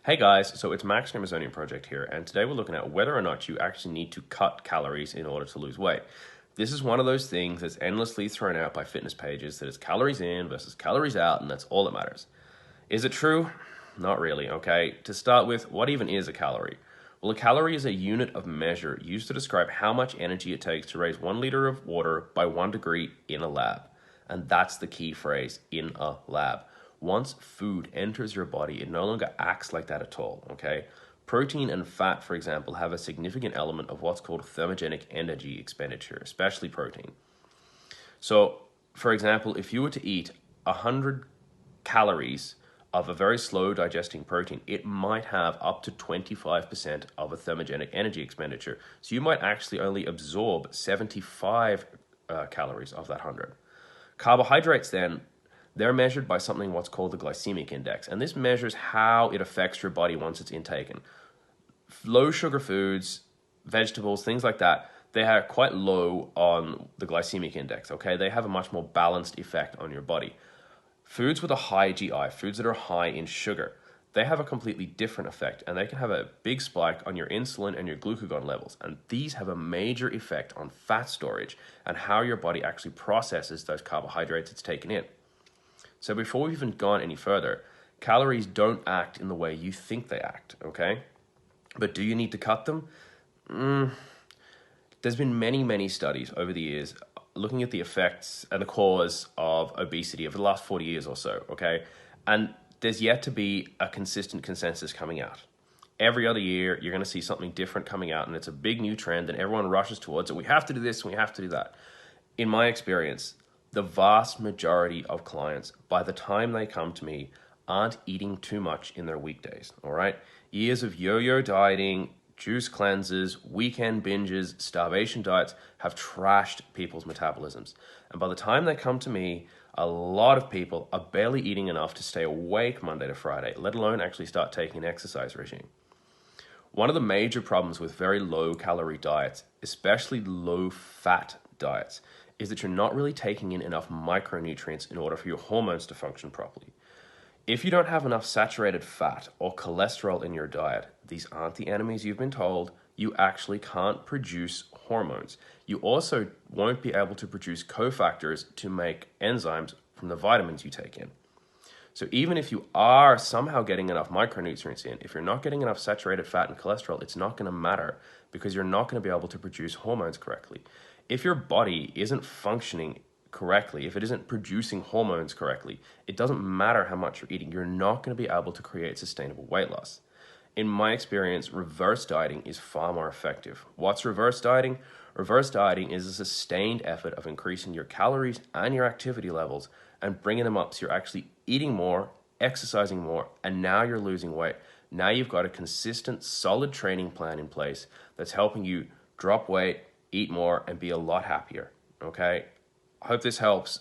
Hey guys, so it's Max from Amazonian Project here, and today we're looking at whether or not you actually need to cut calories in order to lose weight. This is one of those things that's endlessly thrown out by fitness pages that it's calories in versus calories out, and that's all that matters. Is it true? Not really, okay? To start with, what even is a calorie? Well, a calorie is a unit of measure used to describe how much energy it takes to raise 1 liter of water by 1 degree in a lab. And that's the key phrase, in a lab. Once food enters your body, it no longer acts like that at all, okay? Protein and fat, for example, have a significant element of what's called thermogenic energy expenditure, especially protein. So, for example, if you were to eat 100 calories of a very slow digesting protein, it might have up to 25% of a thermogenic energy expenditure. So you might actually only absorb 75 calories of that 100. Carbohydrates then, they're measured by something what's called the glycemic index, and this measures how it affects your body once it's intaken. Low sugar foods, vegetables, things like that, they are quite low on the glycemic index, okay? They have a much more balanced effect on your body. Foods with a high GI, foods that are high in sugar, they have a completely different effect, and they can have a big spike on your insulin and your glucagon levels. And these have a major effect on fat storage and how your body actually processes those carbohydrates it's taken in. So before we've even gone any further, calories don't act in the way you think they act, okay? But do you need to cut them? There's been many studies over the years looking at the effects and the cause of obesity over the last 40 years or so, okay? And there's yet to be a consistent consensus coming out. Every other year, you're going to see something different coming out, and it's a big new trend, and everyone rushes towards it. We have to do this, and we have to do that. In my experience, the vast majority of clients, by the time they come to me, aren't eating too much in their weekdays, all right? Years of yo-yo dieting, juice cleanses, weekend binges, starvation diets have trashed people's metabolisms. And by the time they come to me, a lot of people are barely eating enough to stay awake Monday to Friday, let alone actually start taking an exercise regime. One of the major problems with very low calorie diets, especially low fat diets, is that you're not really taking in enough micronutrients in order for your hormones to function properly. If you don't have enough saturated fat or cholesterol in your diet, these aren't the enemies you've been told. You actually can't produce hormones. You also won't be able to produce cofactors to make enzymes from the vitamins you take in. So even if you are somehow getting enough micronutrients in, if you're not getting enough saturated fat and cholesterol, it's not going to matter because you're not going to be able to produce hormones correctly. If your body isn't functioning correctly, if it isn't producing hormones correctly, it doesn't matter how much you're eating. You're not going to be able to create sustainable weight loss. In my experience, reverse dieting is far more effective. What's reverse dieting? Reverse dieting is a sustained effort of increasing your calories and your activity levels and bringing them up so you're actually eating more, exercising more, and now you're losing weight. Now you've got a consistent, solid training plan in place that's helping you drop weight, eat more, and be a lot happier, okay? I hope this helps.